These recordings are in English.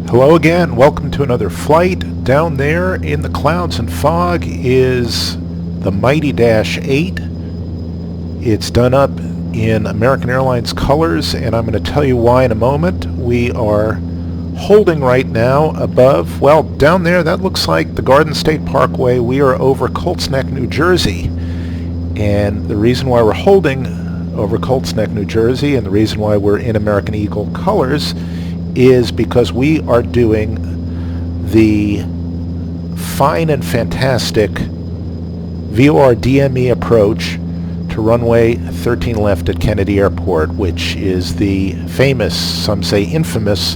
Hello again, welcome to another flight. Down there in the clouds and fog is the mighty Dash 8. It's done up in American Airlines colors, and I'm going to tell you why in a moment. We are holding right now above, well, down there that looks like the Garden State Parkway. We are over Colts Neck, New Jersey, and the reason why we're holding over Colts Neck, New Jersey, and the reason why we're in American Eagle colors is because we are doing the fine and fantastic VOR DME approach to runway 13 left at Kennedy Airport, which is the famous, some say infamous,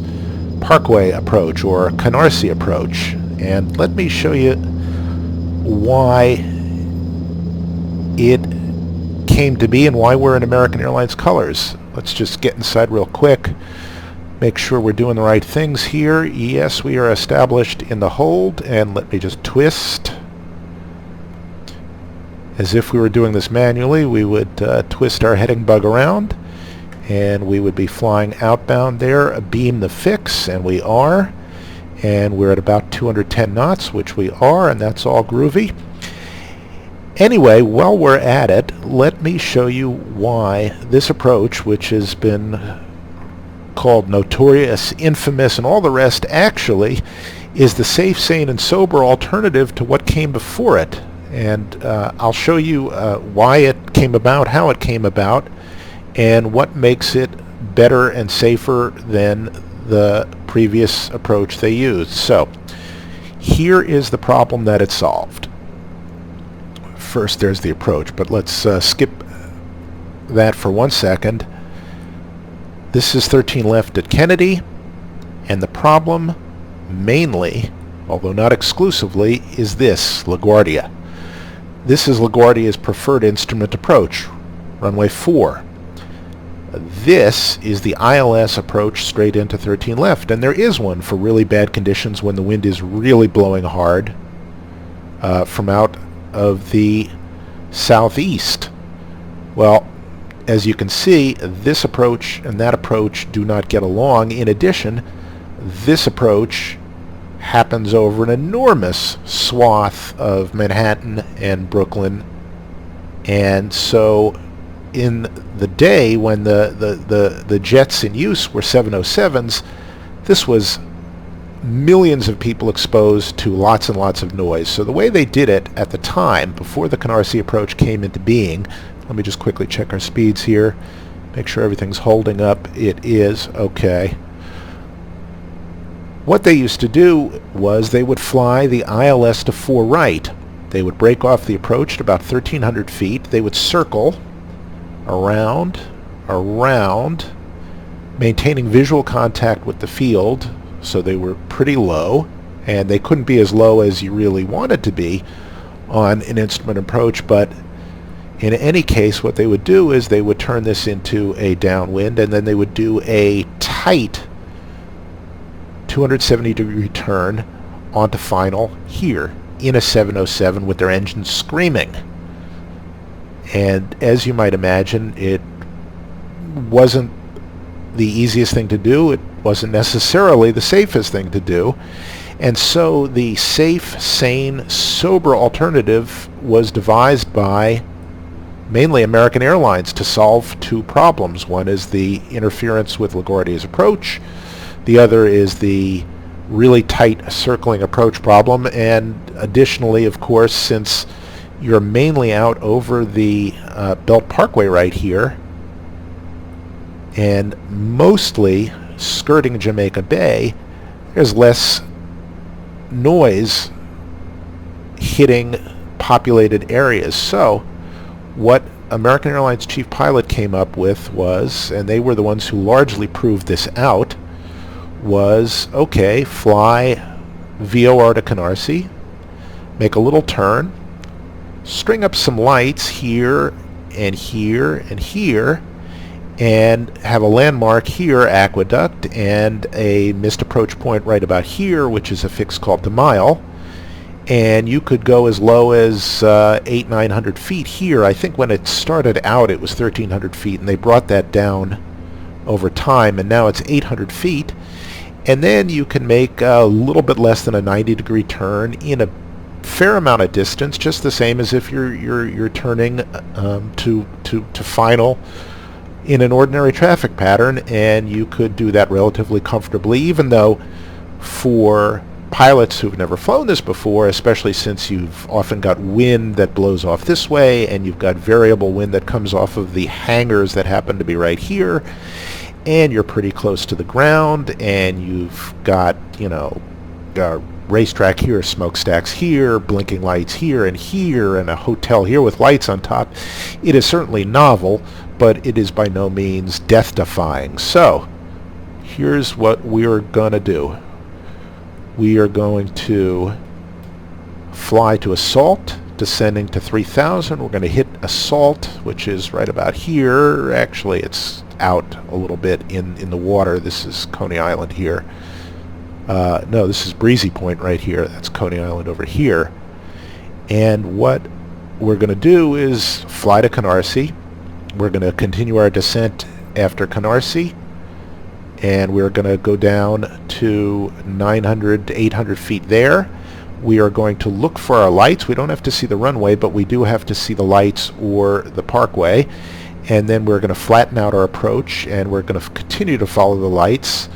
Parkway approach or Canarsie approach. And let me show you why it came to be and why we're in American Airlines colors. Let's just get inside real quick. Make sure we're doing the right things here. Yes, we are established in the hold, and let me just twist. As if we were doing this manually, we would twist our heading bug around, and we would be flying outbound there, beam the fix, and we are. And we're at about 210 knots, which we are, and that's all groovy. Anyway, while we're at it, let me show you why this approach, which has been called notorious, infamous, and all the rest, actually is the safe, sane, and sober alternative to what came before it. And I'll show you why it came about, how it came about, and what makes it better and safer than the previous approach they used. So here is the problem that it solved. First, there's the approach, but let's skip that for 1 second. This is 13 left at Kennedy, and the problem mainly, although not exclusively, is this, LaGuardia. This is LaGuardia's preferred instrument approach, runway 4. This is the ILS approach straight into 13 left, and there is one for really bad conditions when the wind is really blowing hard from out of the southeast. Well, as you can see, this approach and that approach do not get along. In addition, this approach happens over an enormous swath of Manhattan and Brooklyn. And so in the day when the jets in use were 707s, this was millions of people exposed to lots and lots of noise. So the way they did it at the time, before the Canarsie approach came into being, let me just quickly check our speeds here, make sure everything's holding up. It is okay. What they used to do was they would fly the ILS to 4 right. They would break off the approach at about 1,300 feet. They would circle around, maintaining visual contact with the field, so they were pretty low, and they couldn't be as low as you really wanted to be on an instrument approach, but in any case, what they would do is they would turn this into a downwind, and then they would do a tight 270-degree turn onto final here in a 707 with their engines screaming. And as you might imagine, it wasn't the easiest thing to do. It wasn't necessarily the safest thing to do. And so the safe, sane, sober alternative was devised by mainly American Airlines to solve 2 problems. One is the interference with LaGuardia's approach. The other is the really tight circling approach problem. And additionally, of course, since you're mainly out over the Belt Parkway right here and mostly skirting Jamaica Bay, there's less noise hitting populated areas. So what American Airlines chief pilot came up with was, and they were the ones who largely proved this out, was, okay, fly VOR to Canarsie, make a little turn, string up some lights here and here and here, and have a landmark here, Aqueduct, and a missed approach point right about here, which is a fix called the mile. And you could go as low as 800-900 feet here. I think when it started out it was 1,300 feet, and they brought that down over time, and now it's 800 feet. And then you can make a little bit less than a 90-degree turn in a fair amount of distance, just the same as if you're turning to final in an ordinary traffic pattern, and you could do that relatively comfortably, even though for pilots who've never flown this before, especially since you've often got wind that blows off this way and you've got variable wind that comes off of the hangars that happen to be right here, and you're pretty close to the ground, and you've got, you know, a racetrack here, smokestacks here, blinking lights here, and a hotel here with lights on top. It is certainly novel, but it is by no means death-defying. So here's what we're going to do. We are going to fly to assault, descending to 3,000. We're going to hit assault, which is right about here. Actually, it's out a little bit in the water. This is Coney Island here. No, this is Breezy Point right here. That's Coney Island over here. And what we're going to do is fly to Canarsie. We're going to continue our descent after Canarsie, and we're going to go down to 900 to 800 feet there. We are going to look for our lights. We don't have to see the runway, but we do have to see the lights or the parkway. And then we're going to flatten out our approach, and we're going to continue to follow the lights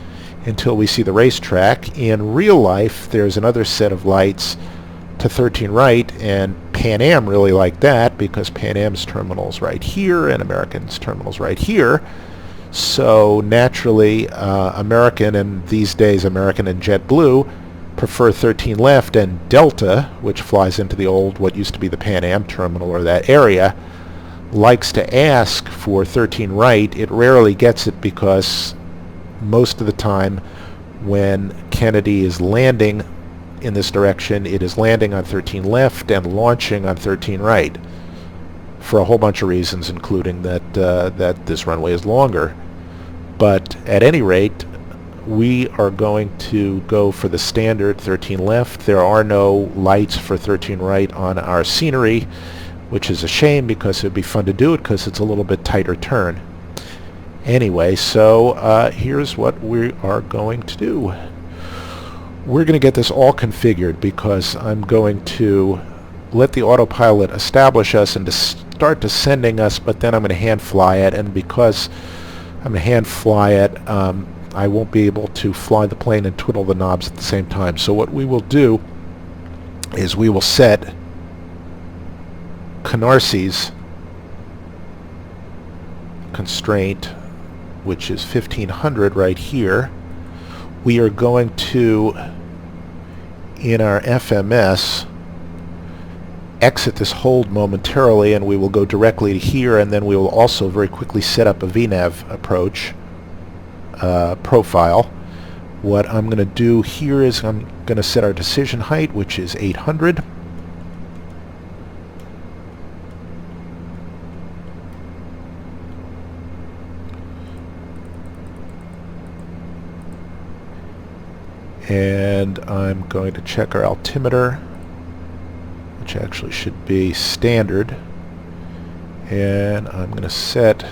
until we see the racetrack. In real life, there's another set of lights to 13 right, and Pan Am really like that because Pan Am's terminal's right here and American's terminal's right here. So naturally, American, and these days American and JetBlue, prefer 13 left, and Delta, which flies into the old, what used to be the Pan Am terminal or that area, likes to ask for 13 right. It rarely gets it because most of the time when Kennedy is landing in this direction, it is landing on 13 left and launching on 13 right for a whole bunch of reasons, including that this runway is longer. But at any rate, we are going to go for the standard 13 left. There are no lights for 13 right on our scenery, which is a shame because it would be fun to do it because it's a little bit tighter turn. Anyway, so here's what we are going to do. We're going to get this all configured because I'm going to let the autopilot establish us and to start descending us, but then I'm going to hand fly it, and because I'm going to hand fly it, I won't be able to fly the plane and twiddle the knobs at the same time. So what we will do is we will set Canarsie's constraint, which is 1500 right here. We are going to, in our FMS, exit this hold momentarily, and we will go directly to here, and then we will also very quickly set up a VNAV approach profile. What I'm going to do here is I'm going to set our decision height, which is 800. And I'm going to check our altimeter, which actually should be standard, and I'm going to set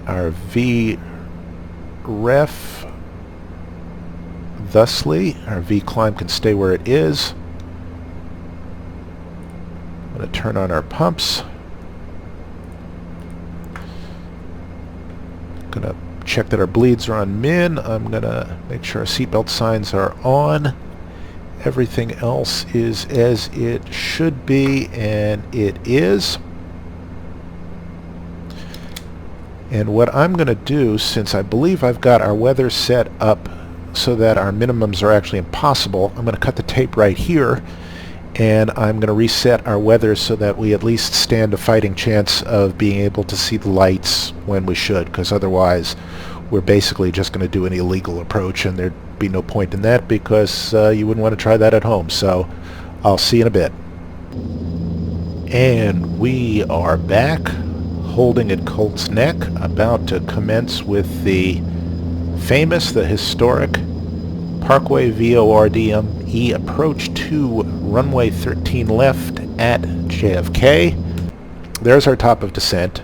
our V ref thusly. Our V climb can stay where it is. I'm going to turn on our pumps. Going to check that our bleeds are on min. I'm going to make sure our seatbelt signs are on. Everything else is as it should be, and it is. And what I'm going to do, since I believe I've got our weather set up so that our minimums are actually impossible, I'm going to cut the tape right here, and I'm going to reset our weather so that we at least stand a fighting chance of being able to see the lights when we should, because otherwise we're basically just going to do an illegal approach, and there'd be no point in that because you wouldn't want to try that at home. So I'll see you in a bit. And we are back, holding at Colt's Neck, about to commence with the famous, the historic Parkway VORDME approach to runway 13 left at JFK. There's our top of descent.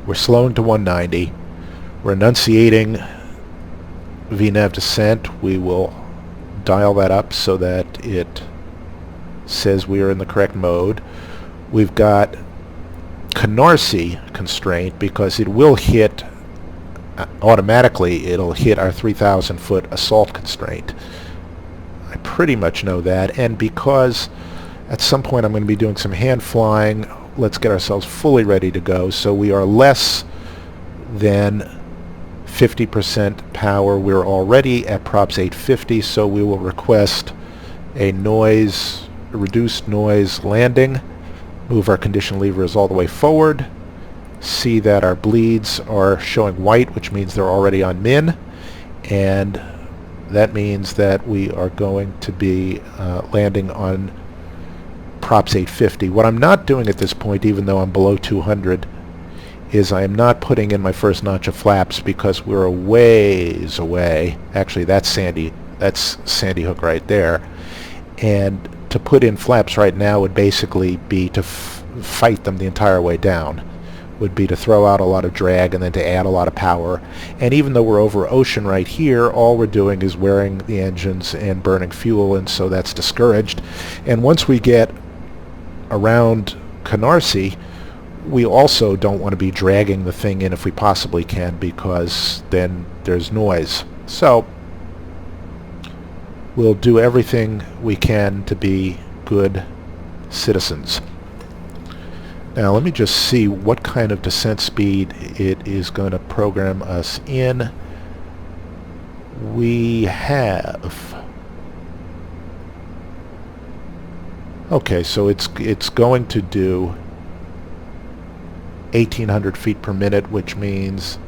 We're slowing to 190. We're enunciating VNAV descent. We will dial that up so that it says we are in the correct mode. We've got Canarsie constraint because it will hit automatically. It'll hit our 3,000 foot assault constraint. I pretty much know that, and because at some point I'm going to be doing some hand flying, let's get ourselves fully ready to go. So we are less than 50% power. We're already at props 850, so we will request a reduced noise landing. Move our condition levers all the way forward. See that our bleeds are showing white, which means they're already on min, and that means that we are going to be landing on props 850. What I'm not doing at this point, even though I'm below 200, is I am not putting in my first notch of flaps because we're a ways away. Actually, that's Sandy Hook right there. And to put in flaps right now would basically be to fight them the entire way down. Would be to throw out a lot of drag and then to add a lot of power. And even though we're over ocean right here, all we're doing is wearing the engines and burning fuel, and so that's discouraged. And once we get around Canarsie, we also don't want to be dragging the thing in if we possibly can, because then there's noise. So we'll do everything we can to be good citizens. Now let me just see what kind of descent speed it is going to program us in. We have... Okay, so it's going to do 1,800 feet per minute, which means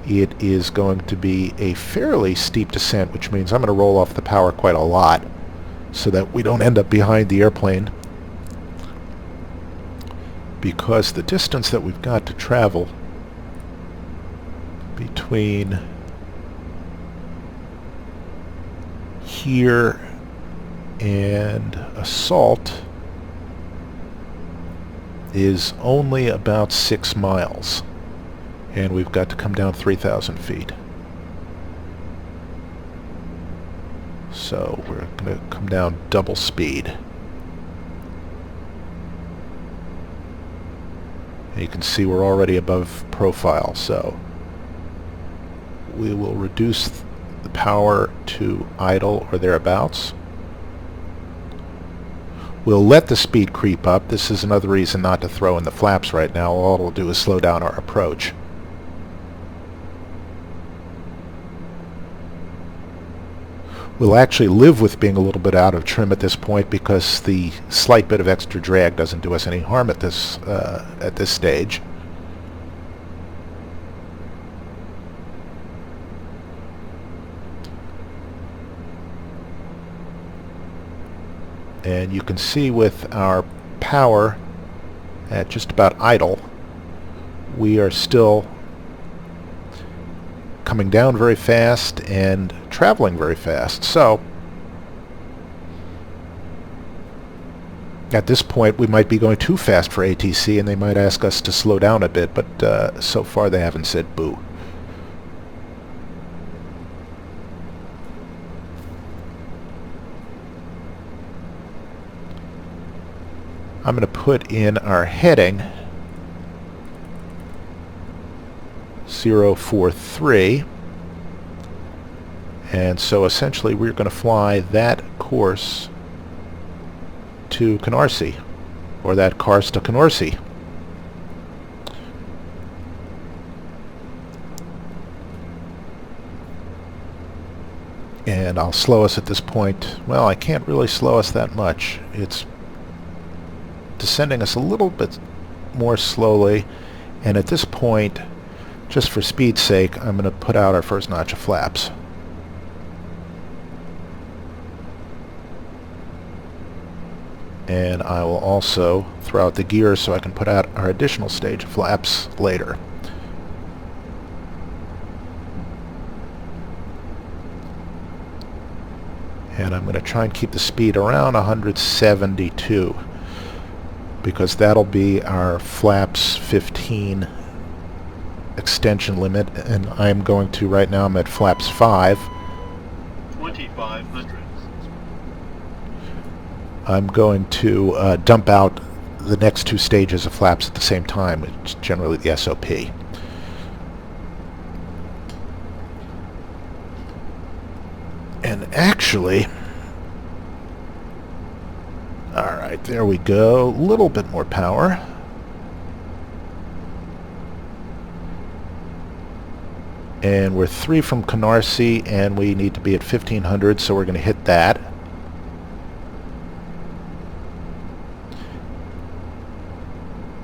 it is going to be a fairly steep descent, which means I'm going to roll off the power quite a lot so that we don't end up behind the airplane, because the distance that we've got to travel between here and assault is only about 6 miles, and we've got to come down 3,000 feet. So we're going to come down double speed. And you can see we're already above profile, so we will reduce the power to idle or thereabouts. We'll let the speed creep up. This is another reason not to throw in the flaps right now. All it'll do is slow down our approach. We'll actually live with being a little bit out of trim at this point, because the slight bit of extra drag doesn't do us any harm at this stage. And you can see with our power at just about idle, we are still coming down very fast and traveling very fast. So at this point we might be going too fast for ATC, and they might ask us to slow down a bit, but so far they haven't said boo. I'm going to put in our heading 043, and so essentially we're going to fly that course to Canarsie, or that course to Canarsie. And I'll slow us at this point. Well, I can't really slow us that much. It's descending us a little bit more slowly, and at this point, just for speed's sake, I'm going to put out our first notch of flaps. And I will also throw out the gears so I can put out our additional stage of flaps later. And I'm going to try and keep the speed around 172, because that'll be our flaps 15 extension limit, and I'm going to, right now I'm at flaps 5. 2500. I'm going to dump out the next 2 stages of flaps at the same time. It's generally the SOP. And actually, alright, there we go. A little bit more power. And we're 3 from Canarsie, and we need to be at 1500, so we're going to hit that.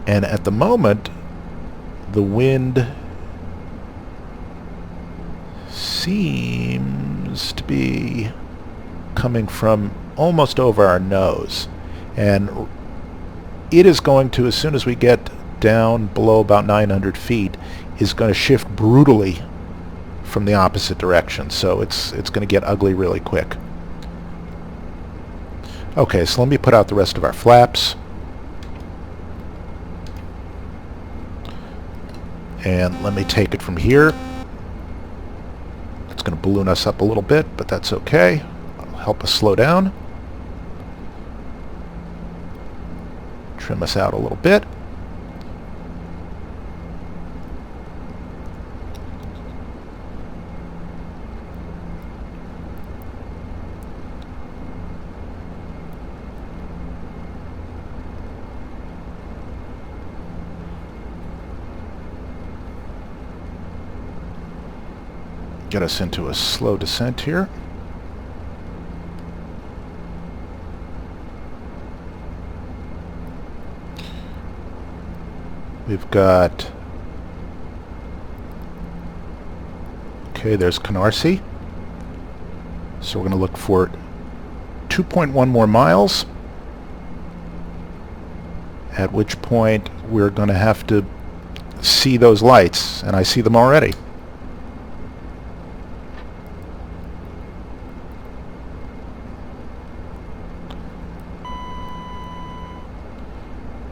And at the moment, the wind seems to be coming from almost over our nose. And it is going to, as soon as we get down below about 900 feet, is going to shift brutally from the opposite direction. So it's going to get ugly really quick. Okay, so let me put out the rest of our flaps. And let me take it from here. It's going to balloon us up a little bit, but that's okay. It'll help us slow down. Trim us out a little bit. Get us into a slow descent here. We've got, okay, there's Canarsie. So we're going to look for 2.1 more miles, at which point we're going to have to see those lights, and I see them already.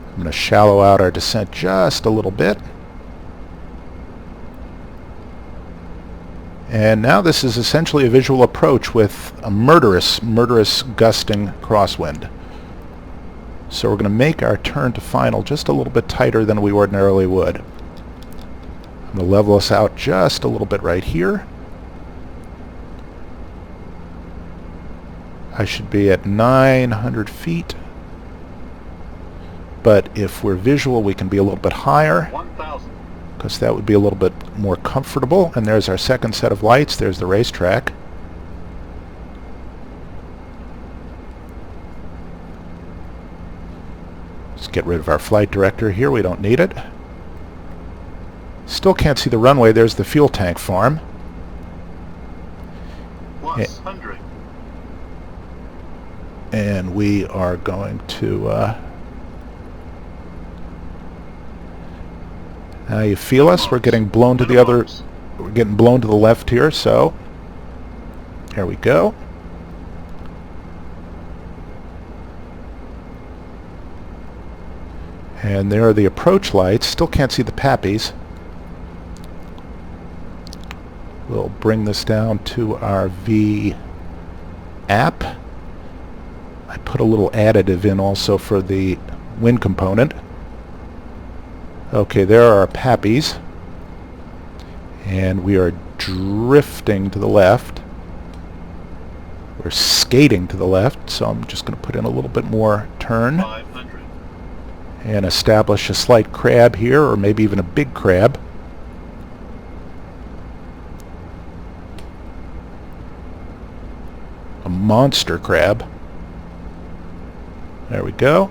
I'm going to shallow out our descent just a little bit. And now this is essentially a visual approach with a murderous gusting crosswind. So we're going to make our turn to final just a little bit tighter than we ordinarily would. I'm going to level us out just a little bit right here. I should be at 900 feet. But if we're visual, we can be a little bit higher, 1000. because that would be a little bit more comfortable. And there's our second set of lights. There's the racetrack. Let's get rid of our flight director here. We don't need it. Still can't see the runway. There's the fuel tank farm. Plus 100. And we are going to... now you feel us. We're getting blown to the other... We're getting blown to the left here, so... There we go. And there are the approach lights. Still can't see the pappies. We'll bring this down to our V app. I put a little additive in also for the wind component. Okay, there are our pappies. And we are drifting to the left. We're skating to the left, so I'm just going to put in a little bit more turn. 500. And establish a slight crab here, or maybe even a big crab. A monster crab. There we go.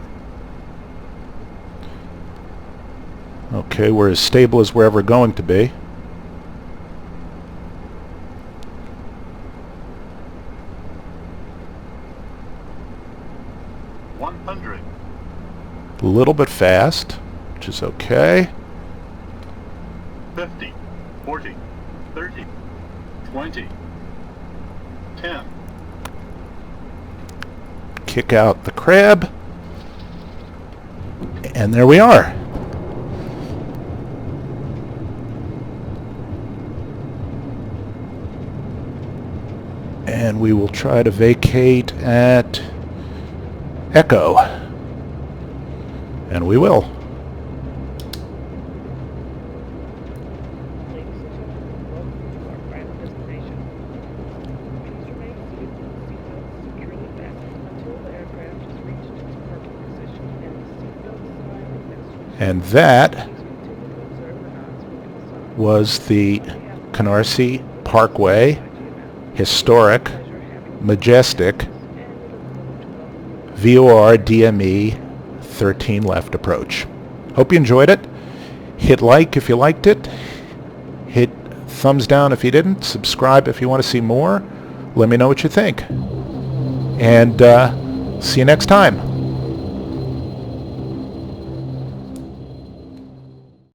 Okay, we're as stable as we're ever going to be. A little bit fast, which is okay. 50, 40, 30, 20, 10. Kick out the crab. And there we are. And we will try to vacate at Echo. And we will. And that was the Canarsie Parkway Historic Majestic VOR DME 13 left approach. Hope you enjoyed it. Hit like if you liked it. Hit thumbs down if you didn't. Subscribe if you want to see more. Let me know what you think. And see you next time.